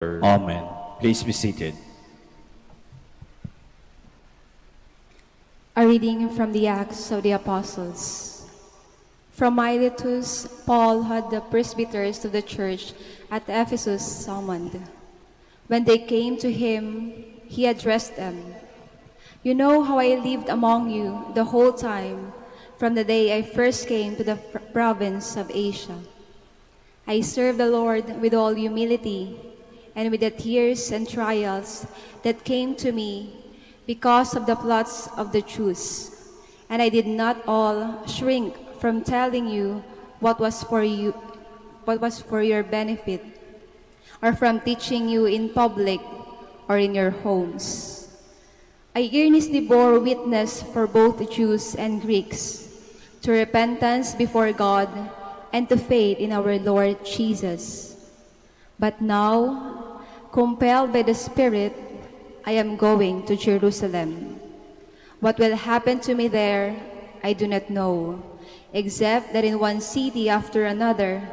Amen. Please be seated. A reading from the Acts of the Apostles. From Miletus, Paul had the presbyters of the church at Ephesus summoned. When they came to him, he addressed them. You know how I lived among you the whole time, from the day I first came to the province of Asia. I served the Lord with all humility and with the tears and trials that came to me because of the plots of the Jews. And I did not all shrink from telling you what was for your benefit, or from teaching you in public or in your homes. I earnestly bore witness for both Jews and Greeks to repentance before God and to faith in our Lord Jesus. But now, compelled by the Spirit, I am going to Jerusalem. What will happen to me there, I do not know, except that in one city after another,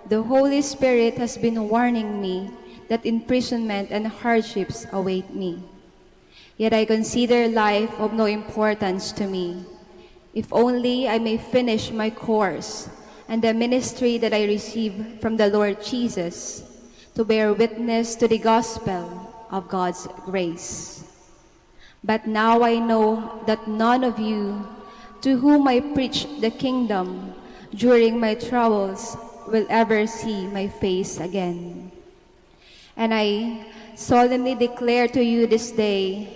the Holy Spirit has been warning me that imprisonment and hardships await me. Yet I consider life of no importance to me, if only I may finish my course and the ministry that I received from the Lord Jesus, to bear witness to the gospel of God's grace. But now I know that none of you, to whom I preach the kingdom during my troubles, will ever see my face again. And I solemnly declare to you this day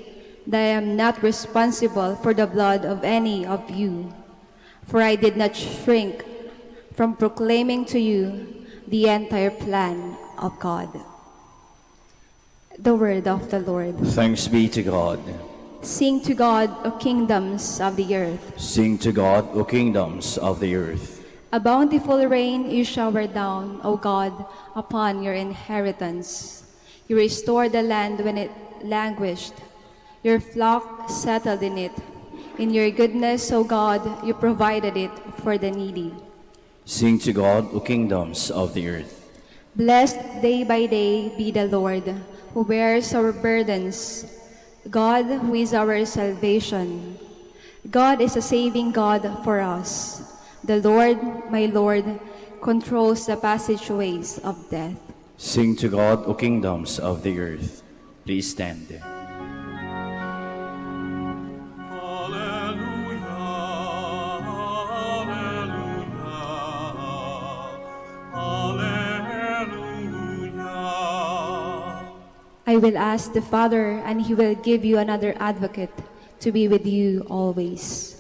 that I am not responsible for the blood of any of you, for I did not shrink from proclaiming to you the entire plan of God. The word of the Lord. Thanks be to God. Sing to God, O kingdoms of the earth. Sing to God, O kingdoms of the earth. A bountiful rain you shower down, O God, upon your inheritance. You restored the land when it languished. Your flock settled in it. In your goodness, O God, you provided it for the needy. Sing to God, O kingdoms of the earth. Blessed day by day be the Lord, who bears our burdens, God who is our salvation. God is a saving God for us. The Lord, my Lord, controls the passageways of death. Sing to God, O kingdoms of the earth. Please stand. I will ask the Father, and he will give you another advocate to be with you always.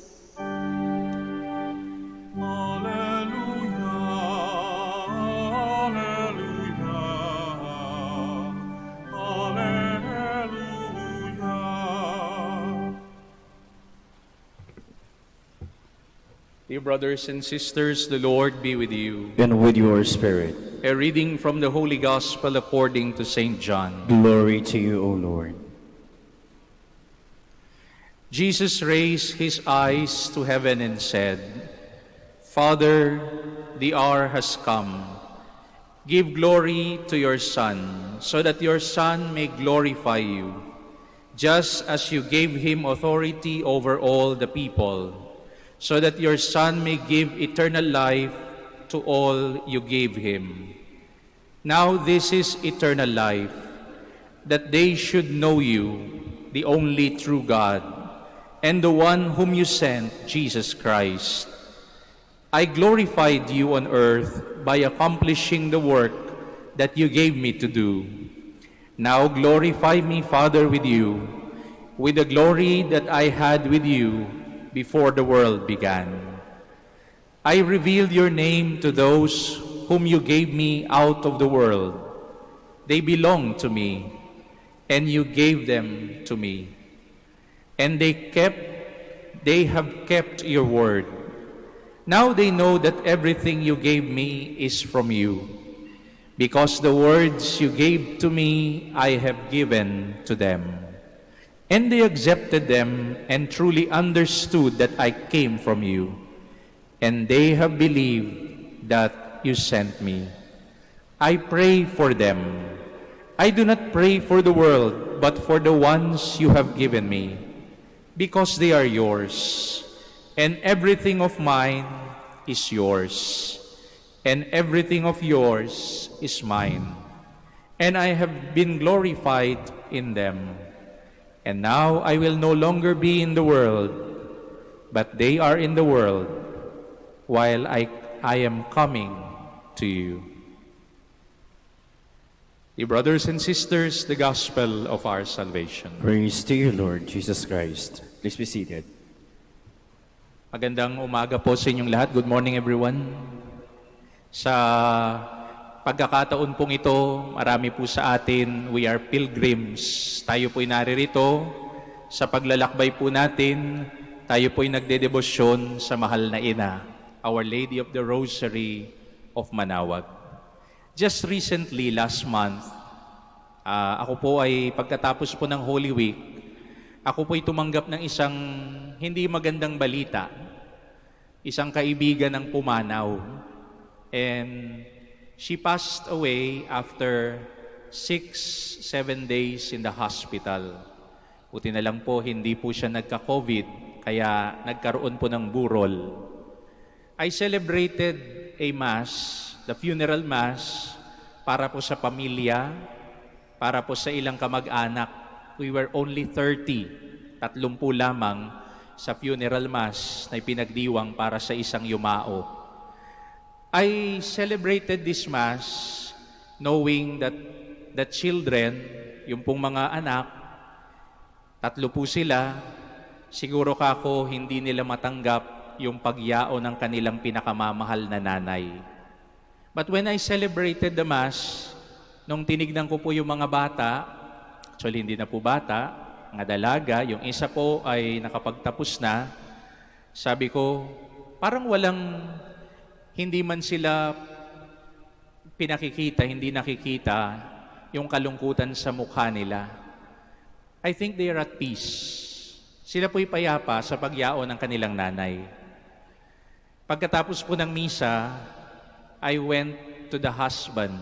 Dear brothers and sisters, the Lord be with you. And with your spirit. A reading from the Holy Gospel according to St. John. Glory to you, O Lord. Jesus raised his eyes to heaven and said, Father, the hour has come. Give glory to your Son, so that your Son may glorify you, just as you gave him authority over all the people, so that your Son may give eternal life to all you gave him. Now this is eternal life, that they should know you, the only true God, and the one whom you sent, Jesus Christ. I glorified you on earth by accomplishing the work that you gave me to do. Now glorify me, Father, with you, with the glory that I had with you before the world began. I revealed your name to those whom you gave me out of the world. They belong to me, and you gave them to me. And they have kept your word. Now they know that everything you gave me is from you, because the words you gave to me I have given to them. And they accepted them and truly understood that I came from you, and they have believed that you sent me. I pray for them. I do not pray for the world, but for the ones you have given me, because they are yours, and everything of mine is yours, and everything of yours is mine, and I have been glorified in them. And now I will no longer be in the world, but they are in the world, while I am coming to you. Dear brothers and sisters, the gospel of our salvation. Praise to you, Lord Jesus Christ. Please be seated. Magandang umaga po sa inyong lahat. Good morning, everyone. Sa pagkakataon pong ito, marami po sa atin, we are pilgrims. Tayo po'y naririto sa paglalakbay po natin. Tayo po'y nagdedebosyon sa mahal na ina, Our Lady of the Rosary of Manaoag. Just recently, last month, ako po ay pagkatapos po ng Holy Week, ako po ay tumanggap ng isang hindi magandang balita. Isang kaibigan ng pumanaw. And she passed away after 6-7 days in the hospital. Buti na lang po, hindi po siya nagka-COVID, kaya nagkaroon po ng burol. I celebrated a Mass, the funeral Mass, para po sa pamilya, para po sa ilang kamag-anak. We were only 30 lamang sa funeral Mass na ipinagdiwang para sa isang yumao. I celebrated this Mass knowing that the children, yung pong mga anak, 3 po sila, siguro kako hindi nila matanggap yung pagyao ng kanilang pinakamamahal na nanay. But when I celebrated the Mass, nung tinignan ko po yung mga bata, actually hindi na po bata, mga dalaga, yung isa po ay nakapagtapos na, sabi ko, parang hindi man sila pinakikita, hindi nakikita yung kalungkutan sa mukha nila. I think they are at peace. Sila po'y payapa sa pagyao ng kanilang nanay. Pagkatapos po ng misa, I went to the husband.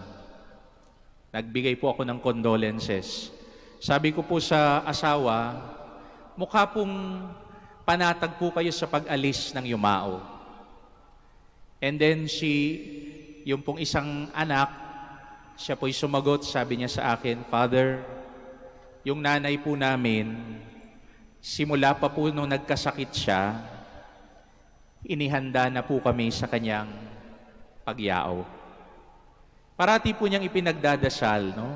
Nagbigay po ako ng condolences. Sabi ko po sa asawa, mukha pong panatag po kayo sa pag-alis ng yumao. And then yung pong isang anak, siya po'y sumagot, sabi niya sa akin, Father, yung nanay po namin, simula pa po nung nagkasakit siya, inihanda na po kami sa kanyang pagyao. Parati po niyang ipinagdadasal, no?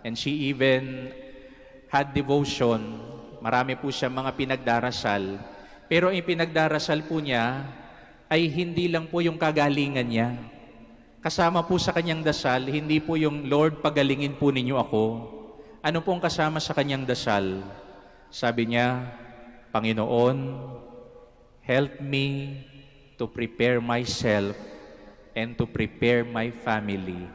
And she even had devotion. Marami po siya mga pinagdarasal. Pero ang pinagdarasal po niya ay hindi lang po yung kagalingan niya. Kasama po sa kanyang dasal, hindi po yung Lord, pagalingin po ninyo ako. Ano pong kasama sa kanyang dasal? Sabi niya, Panginoon, help me to prepare myself and to prepare my family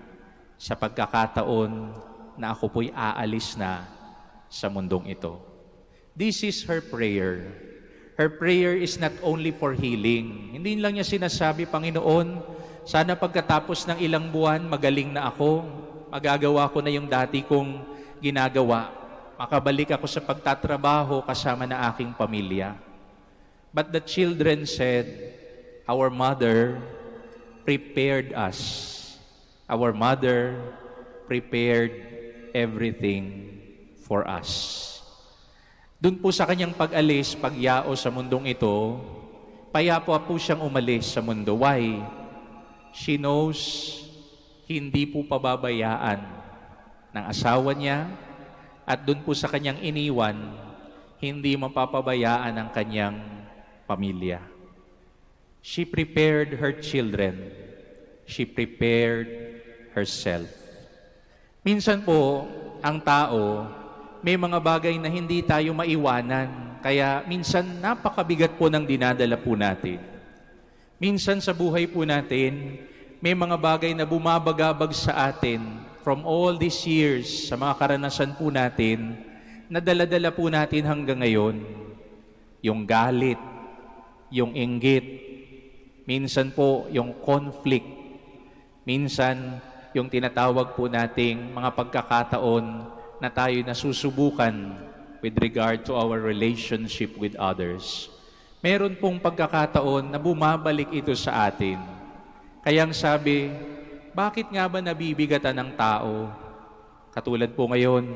sa pagkakataon na ako po'y aalis na sa mundong ito. This is her prayer. Her prayer is not only for healing. Hindi lang niya sinasabi, Panginoon, sana pagkatapos ng ilang buwan, magaling na ako, magagawa ko na yung dati kong ginagawa, makabalik ako sa pagtatrabaho kasama na aking pamilya. But the children said, our mother prepared us. Our mother prepared everything for us. Doon po sa kanyang pag-alis, pagyao sa mundong ito, payapa po siyang umalis sa mundo. Why? She knows hindi po pababayaan ng asawa niya at doon po sa kanyang iniwan, hindi mapapabayaan ang kanyang pamilya. She prepared her children. She prepared herself. Minsan po, ang tao, may mga bagay na hindi tayo maiwanan. Kaya minsan napakabigat po ng dinadala po natin. Minsan sa buhay po natin, may mga bagay na bumabagabag sa atin from all these years, sa mga karanasan po natin, na dala-dala po natin hanggang ngayon. Yung galit, yung inggit, minsan po yung conflict, minsan yung tinatawag po nating mga pagkakataon na tayo nasusubukan with regard to our relationship with others. Meron pong pagkakataon na bumabalik ito sa atin. Kayang sabi, bakit nga ba nabibigatan ng tao? Katulad po ngayon,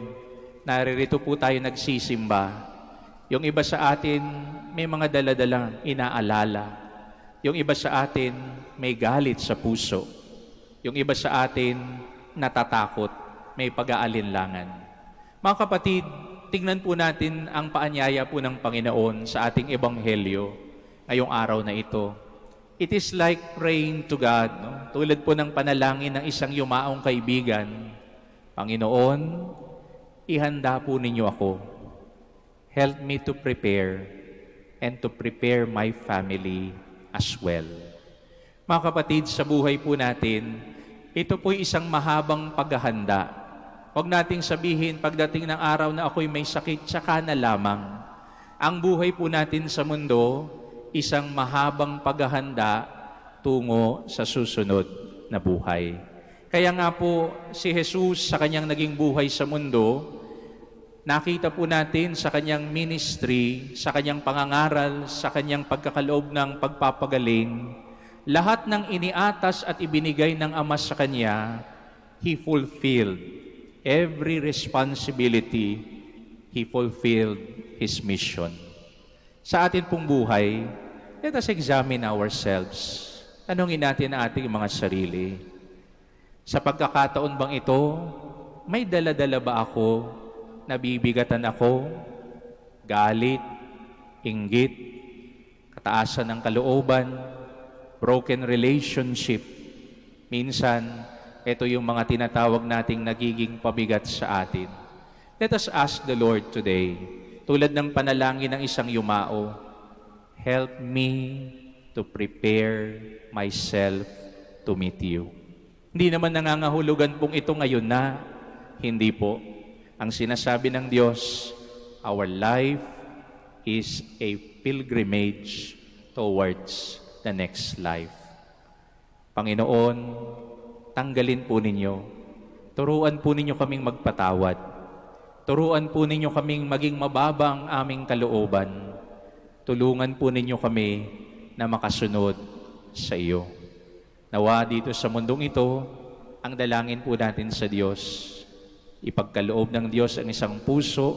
naririto po tayo nagsisimba. Yung iba sa atin, may mga daladalang inaalala. Yung iba sa atin, may galit sa puso. Yung iba sa atin, natatakot, may pag-aalinlangan. Mga kapatid, tingnan po natin ang paanyaya po ng Panginoon sa ating ebanghelyo ngayong araw na ito. It is like praying to God, no? Tulad po ng panalangin ng isang yumaong kaibigan. Panginoon, ihanda po ninyo ako. Help me to prepare and to prepare my family as well. Mga kapatid, sa buhay po natin, ito po'y isang mahabang paghahanda. Huwag nating sabihin pagdating ng araw na ako'y may sakit, tsaka na lamang. Ang buhay po natin sa mundo, isang mahabang paghahanda tungo sa susunod na buhay. Kaya nga po, si Jesus sa kanyang naging buhay sa mundo, nakita po natin sa kanyang ministry, sa kanyang pangangaral, sa kanyang pagkakaloob ng pagpapagaling, lahat ng iniatas at ibinigay ng Ama sa kanya, He fulfilled every responsibility. He fulfilled His mission. Sa atin pong buhay, let us examine ourselves. Tanungin natin ang ating mga sarili. Sa pagkakataon bang ito, may dala-dala ba ako, nabibigatan ako, galit, inggit, kataasan ng kalooban, broken relationship? Minsan, ito yung mga tinatawag nating nagiging pabigat sa atin. Let us ask the Lord today, tulad ng panalangin ng isang yumao, help me to prepare myself to meet you. Hindi naman nangangahulugan pong ito ngayon na, hindi po. Ang sinasabi ng Diyos, our life is a pilgrimage towards the next life. Panginoon, tanggalin po ninyo. Turuan po ninyo kaming magpatawad. Turuan po ninyo kaming maging mababang aming kalooban. Tulungan po ninyo kami na makasunod sa iyo. Nawa dito sa mundong ito, ang dalangin po natin sa Diyos, ipagkaloob ng Diyos ang isang puso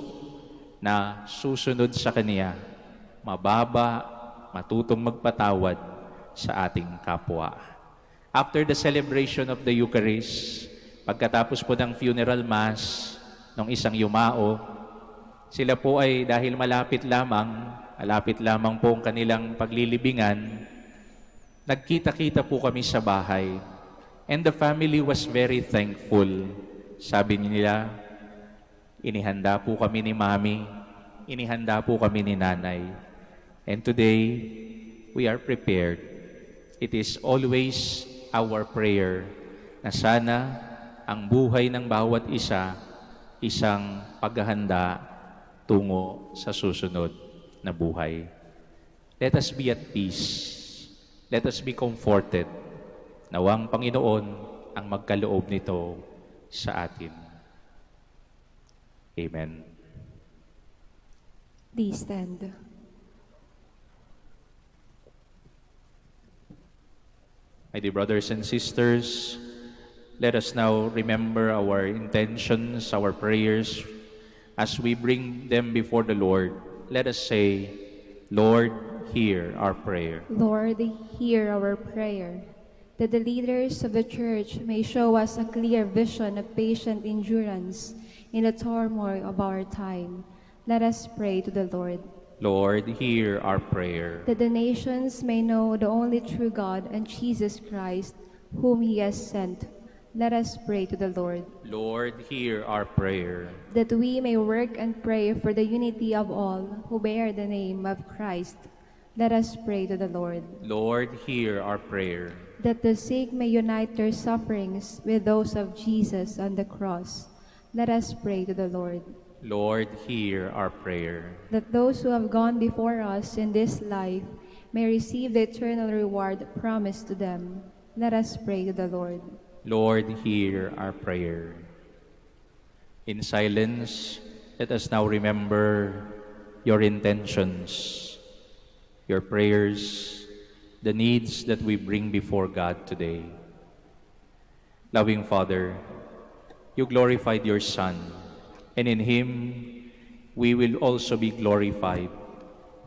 na susunod sa Kanya, mababa, matutong magpatawad sa ating kapwa. After the celebration of the Eucharist, pagkatapos po ng funeral mass ng isang yumao, sila po ay dahil malapit lamang po ang kanilang paglilibingan, nagkita-kita po kami sa bahay. And the family was very thankful. Sabi nila, inihanda po kami ni Mami, inihanda po kami ni Nanay. And today, we are prepared. It is always our prayer na sana ang buhay ng bawat isa, isang paghahanda tungo sa susunod na buhay. Let us be at peace. Let us be comforted. Nawang Panginoon ang magkaloob nito sa atin. Amen. Please stand. My dear brothers and sisters, let us now remember our intentions, our prayers. As we bring them before the Lord, let us say, Lord, hear our prayer. Lord, hear our prayer. That the leaders of the Church may show us a clear vision of patient endurance in the turmoil of our time. Let us pray to the Lord. Lord, hear our prayer. That the nations may know the only true God and Jesus Christ, whom He has sent. Let us pray to the Lord. Lord, hear our prayer. That we may work and pray for the unity of all who bear the name of Christ. Let us pray to the Lord. Lord, hear our prayer. That the sick may unite their sufferings with those of Jesus on the cross. Let us pray to the Lord. Lord, hear our prayer. That those who have gone before us in this life may receive the eternal reward promised to them. Let us pray to the Lord. Lord, hear our prayer. In silence, let us now remember your intentions, your prayers, the needs that we bring before God today. Loving Father, you glorified your Son, and in Him we will also be glorified.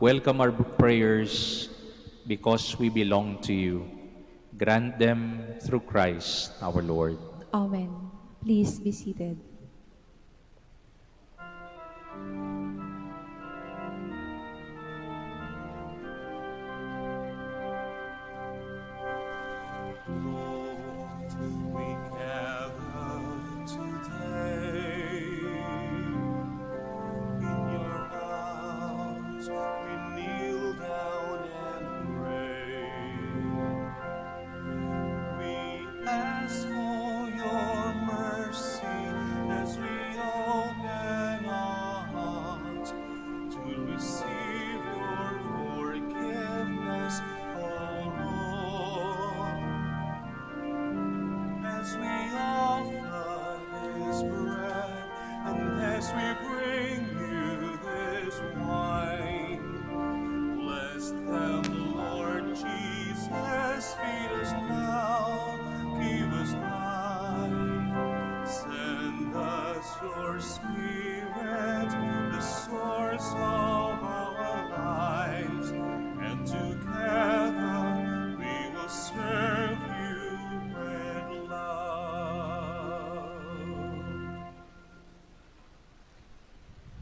Welcome our prayers because we belong to you. Grant them through Christ our Lord. Amen. Please be seated.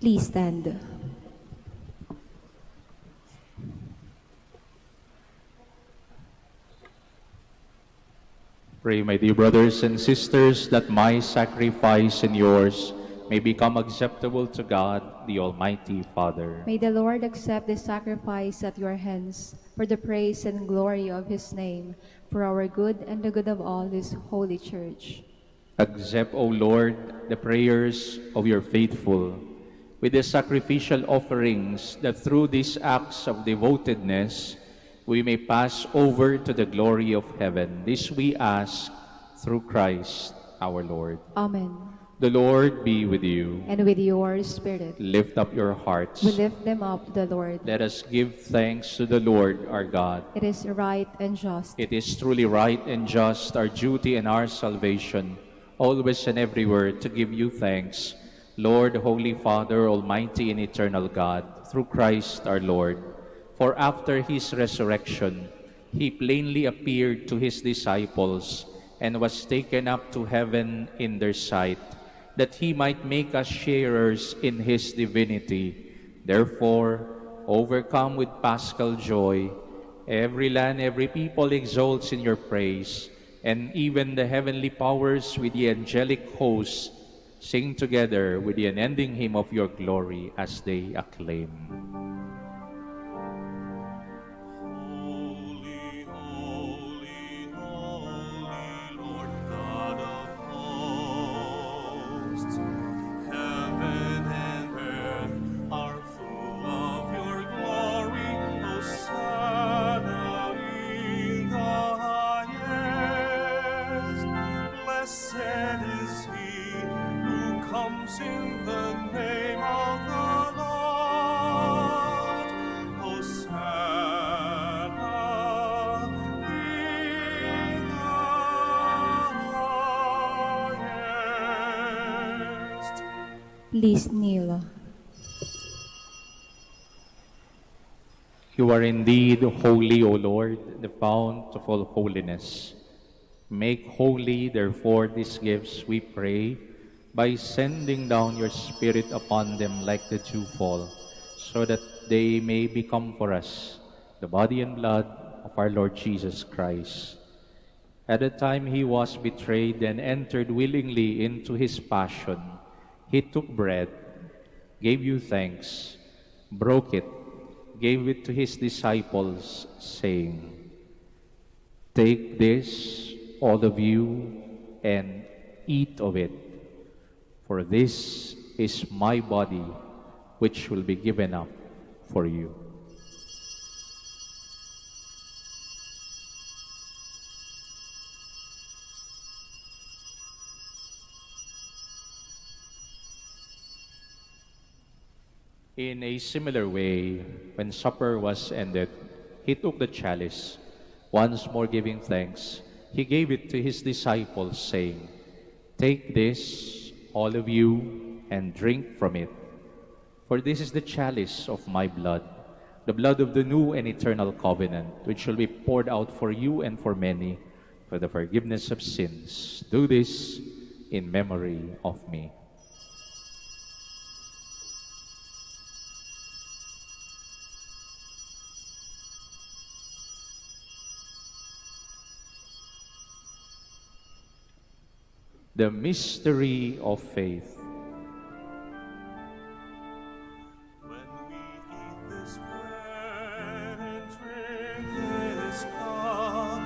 Please stand. Pray, my dear brothers and sisters, that my sacrifice and yours may become acceptable to God, the Almighty Father. May the Lord accept this sacrifice at your hands for the praise and glory of his name, for our good and the good of all his holy church. Accept, O Lord, the prayers of your faithful, with the sacrificial offerings, that through these acts of devotedness we may pass over to the glory of heaven. This we ask through Christ our Lord. Amen. The Lord be with you. And with your spirit. Lift up your hearts. We lift them up to the Lord. Let us give thanks to the Lord our God. It is right and just. It is truly right and just, our duty and our salvation, always and everywhere to give you thanks, Lord, Holy Father, Almighty and eternal God, through Christ our Lord. For after his resurrection, he plainly appeared to his disciples and was taken up to heaven in their sight, that he might make us sharers in his divinity. Therefore, overcome with paschal joy, every land, every people exalts in your praise, and even the heavenly powers with the angelic hosts sing together with the unending hymn of your glory as they acclaim. Please kneel. You are indeed holy, O Lord, the fount of all holiness. Make holy, therefore, these gifts, we pray, by sending down your Spirit upon them like the dewfall, so that they may become for us the body and blood of our Lord Jesus Christ. At the time he was betrayed and entered willingly into his passion, he took bread, gave you thanks, broke it, gave it to his disciples, saying, "Take this, all of you, and eat of it, for this is my body, which will be given up for you." In a similar way, when supper was ended, he took the chalice. Once more giving thanks, he gave it to his disciples, saying, "Take this, all of you, and drink from it. For this is the chalice of my blood, the blood of the new and eternal covenant, which shall be poured out for you and for many for the forgiveness of sins. Do this in memory of me." The mystery of faith. When we eat this bread and drink this cup,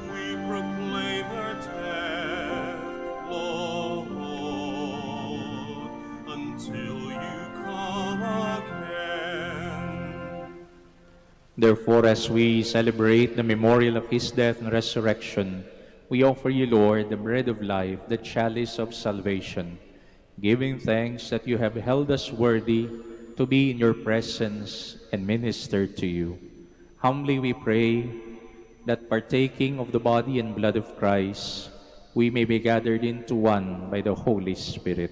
we proclaim your death, Lord, until you come again. Therefore, as we celebrate the memorial of his death and resurrection, we offer you, Lord, the bread of life, the chalice of salvation, giving thanks that you have held us worthy to be in your presence and minister to you. Humbly we pray that partaking of the body and blood of Christ, we may be gathered into one by the Holy Spirit.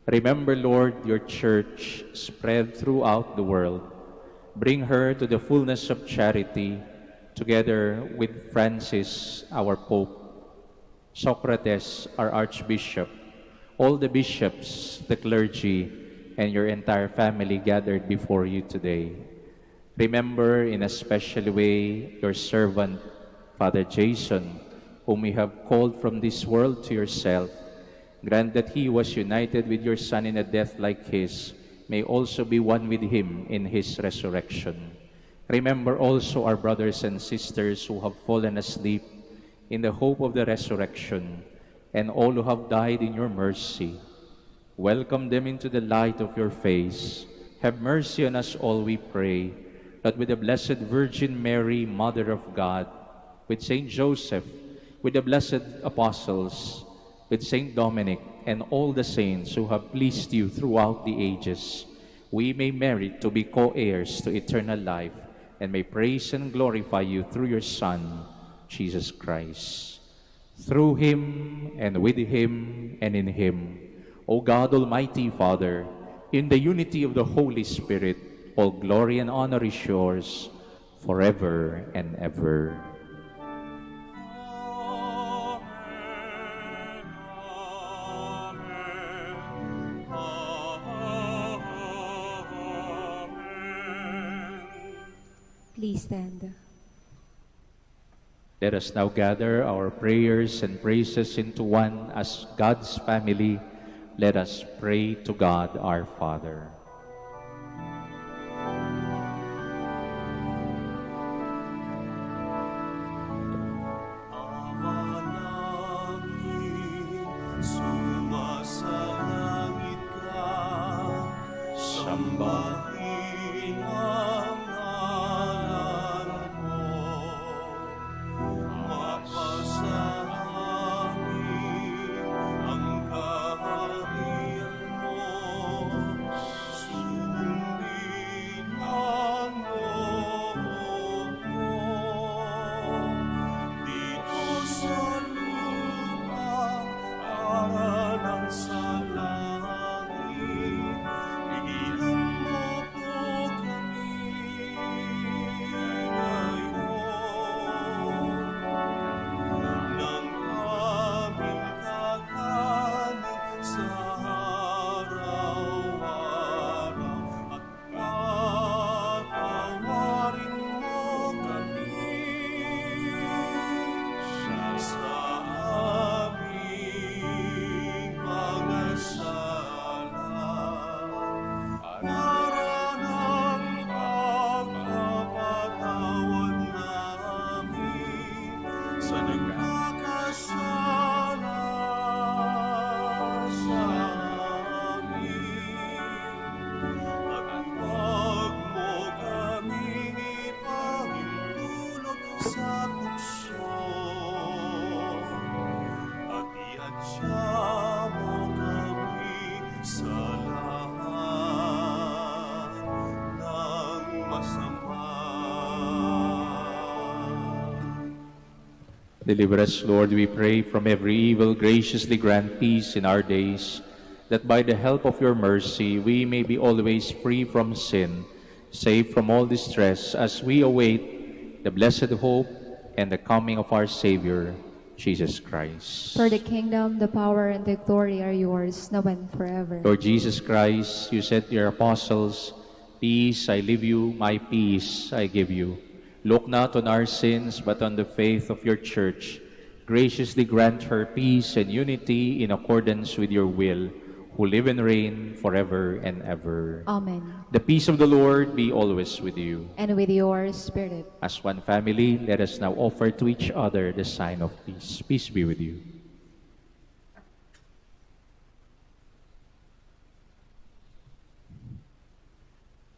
Remember, Lord, your church spread throughout the world. Bring her to the fullness of charity, together with Francis, our Pope, Socrates, our Archbishop, all the bishops, the clergy, and your entire family gathered before you today. Remember in a special way your servant, Father Jason, whom you have called from this world to yourself. Grant that he was united with your Son in a death like his, may also be one with him in his resurrection. Remember also our brothers and sisters who have fallen asleep in the hope of the resurrection, and all who have died in your mercy. Welcome them into the light of your face. Have mercy on us all, we pray, that with the Blessed Virgin Mary, Mother of God, with Saint Joseph, with the blessed apostles, with Saint Dominic, and all the saints who have pleased you throughout the ages, we may merit to be co-heirs to eternal life, and may praise and glorify you through your Son, Jesus Christ. Through him, and with him, and in him, O God, Almighty Father, in the unity of the Holy Spirit, all glory and honor is yours, forever and ever. Please stand. Let us now gather our prayers and praises into one as God's family. Let us pray to God our Father. Ama namin, sumasalangit ka, sambahin ang ngalan mo. Mapasahamin ang kaharian mo, sundin ang loob mo. Dito sa lupa, para lang sa langit, pigilan mo Deliver us, Lord, we pray, from every evil. Graciously grant peace in our days, that by the help of your mercy we may be always free from sin, safe from all distress, as we await the blessed hope and the coming of our Savior, Jesus Christ. For the kingdom, the power, and the glory are yours, now and forever. Lord Jesus Christ, you said to your apostles, "Peace I leave you, my peace I give you. Look not on our sins, but on the faith of your church. Graciously grant her peace and unity in accordance with your will, who live and reign forever and ever." Amen. The peace of the Lord be always with you. And with your spirit. As one family, let us now offer to each other the sign of peace. Peace be with you.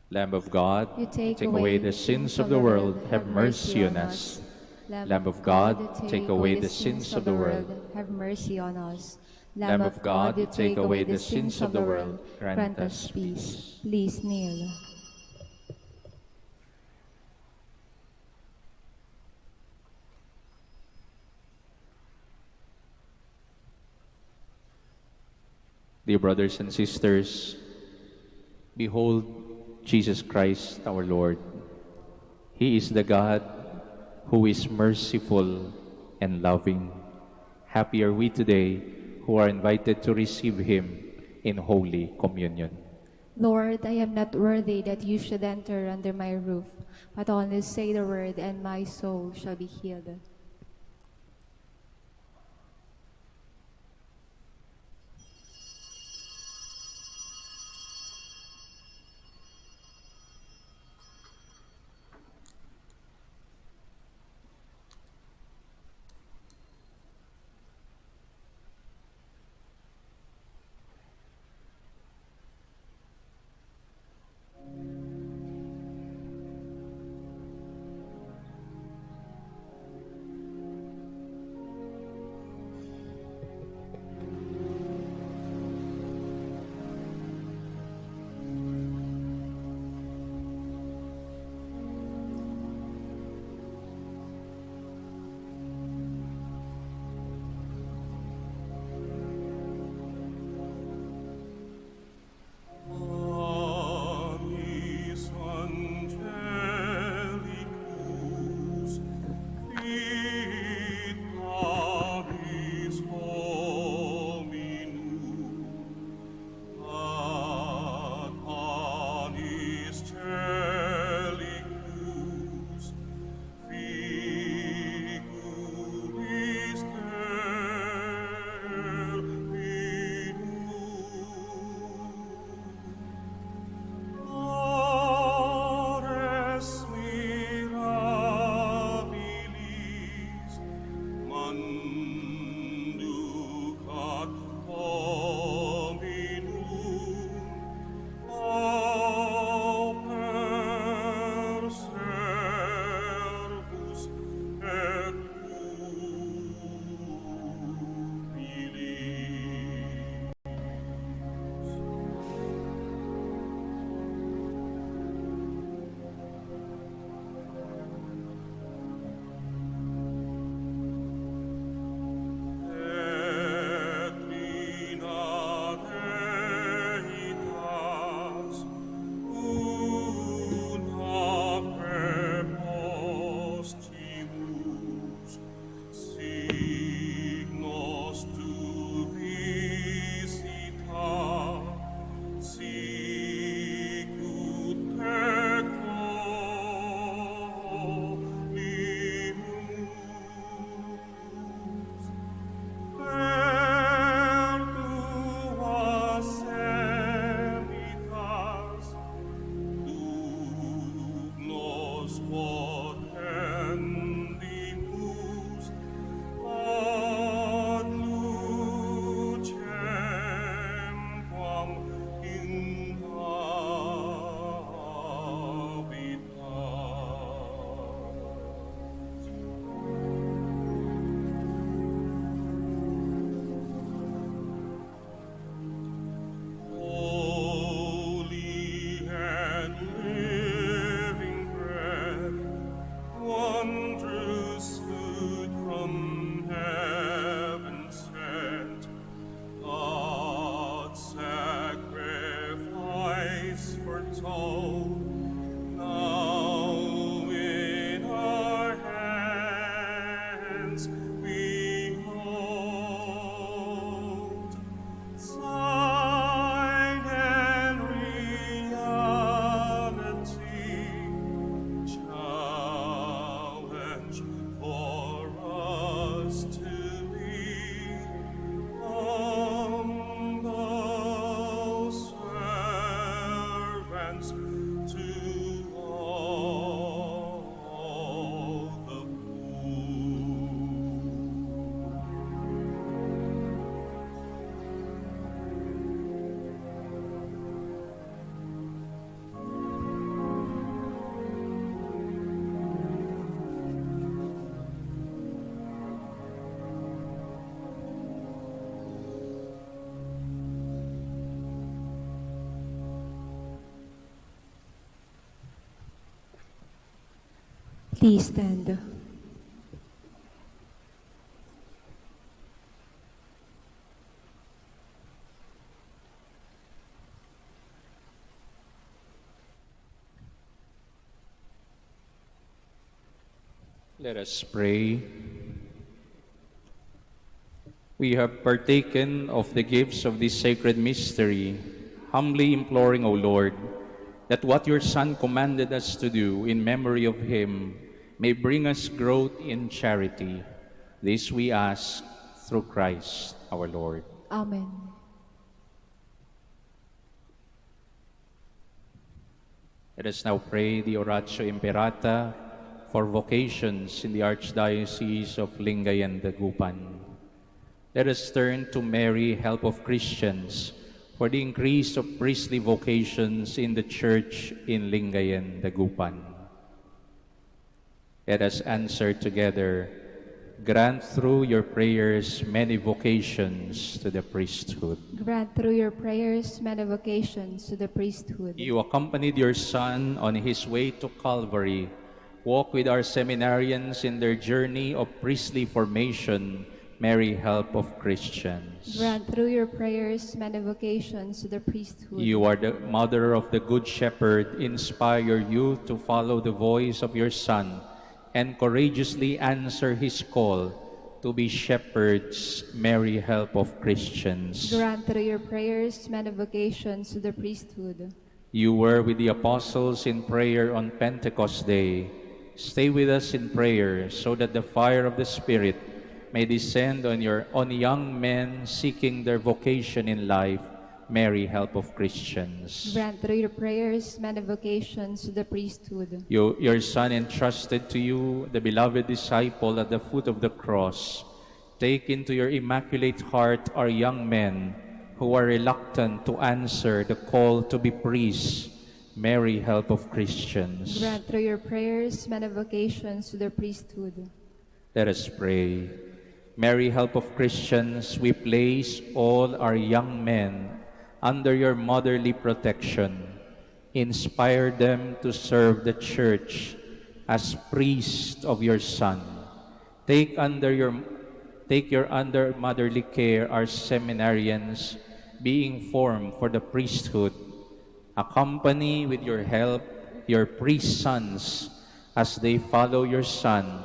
Lamb of God, You take away the sins of the world, have mercy on us. Lamb of God, take away the sins of the world, have mercy on us. Lamb of God, you take away the sins of the world, grant us peace. Please kneel. Dear brothers and sisters, behold Jesus Christ our Lord. He is the God who is merciful and loving. Happy are we today who are invited to receive Him in Holy Communion. Lord, I am not worthy that you should enter under my roof, but only say the word, and my soul shall be healed. Please stand. Let us pray. We have partaken of the gifts of this sacred mystery, humbly imploring, O Lord, that what your Son commanded us to do in memory of him may bring us growth in charity. This we ask through Christ our Lord. Amen. Let us now pray the Oratio Imperata for vocations in the Archdiocese of Lingayen, Dagupan. Let us turn to Mary, help of Christians, for the increase of priestly vocations in the Church in Lingayen, Dagupan. Let us answer together, grant through your prayers many vocations to the priesthood. Grant through your prayers many vocations to the priesthood. You accompanied your Son on his way to Calvary. Walk with our seminarians in their journey of priestly formation. Mary, help of Christians. Grant through your prayers many vocations to the priesthood. You are the mother of the Good Shepherd. Inspire your youth to follow the voice of your Son and courageously answer his call to be shepherds. Mary, help of Christians. Grant through your prayers many vocations to the priesthood. You were with the apostles in prayer on Pentecost Day. Stay with us in prayer so that the fire of the Spirit may descend on young men seeking their vocation in life. Mary, help of Christians. Grant through your prayers many vocations to the priesthood. Your Son entrusted to you the beloved disciple at the foot of the cross. Take into your immaculate heart our young men who are reluctant to answer the call to be priests. Mary, help of Christians. Grant through your prayers many vocations to the priesthood. Let us pray. Mary, help of Christians, we place all our young men under your motherly protection. Inspire them to serve the Church as priests of your Son. Take your under motherly care our seminarians being formed for the priesthood. Accompany with your help your priest sons as they follow your Son,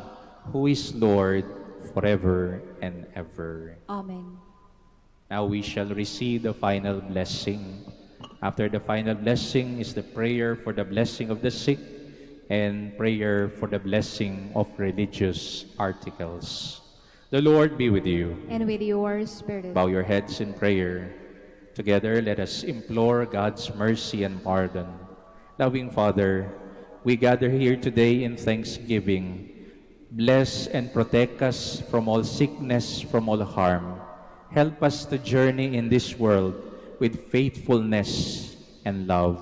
who is Lord forever and ever. Amen. Now we shall receive the final blessing. After the final blessing is the prayer for the blessing of the sick and prayer for the blessing of religious articles. The Lord be with you. And with your spirit. Bow your heads in prayer. Together, let us implore God's mercy and pardon. Loving Father, we gather here today in thanksgiving. Bless and protect us from all sickness, from all harm. Help us to journey in this world with faithfulness and love.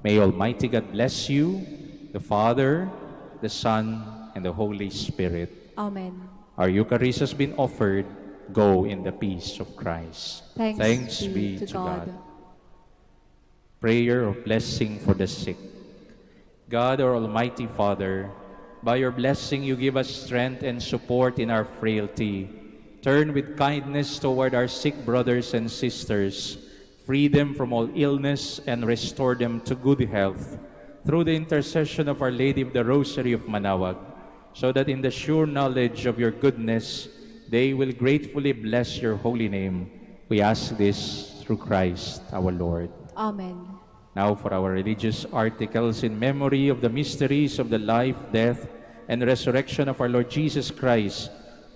May Almighty God bless you, the Father, the Son, and the Holy Spirit. Amen. Our Eucharist has been offered. Go in the peace of Christ. Thanks be to God. Prayer of blessing for the sick. God, our Almighty Father, by your blessing you give us strength and support in our frailty. Turn with kindness toward our sick brothers and sisters. Free them from all illness and restore them to good health through the intercession of Our Lady of the Rosary of Manaoag, so that in the sure knowledge of your goodness, they will gratefully bless your holy name. We ask this through Christ our Lord. Amen. Now for our religious articles in memory of the mysteries of the life, death, and resurrection of our Lord Jesus Christ,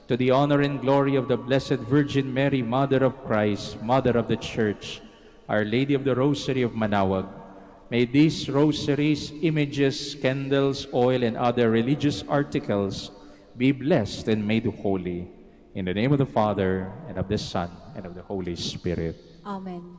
to the honor and glory of the Blessed Virgin Mary, Mother of Christ, Mother of the Church, Our Lady of the Rosary of Manaoag. May these rosaries, images, candles, oil, and other religious articles be blessed and made holy. In the name of the Father, and of the Son, and of the Holy Spirit. Amen.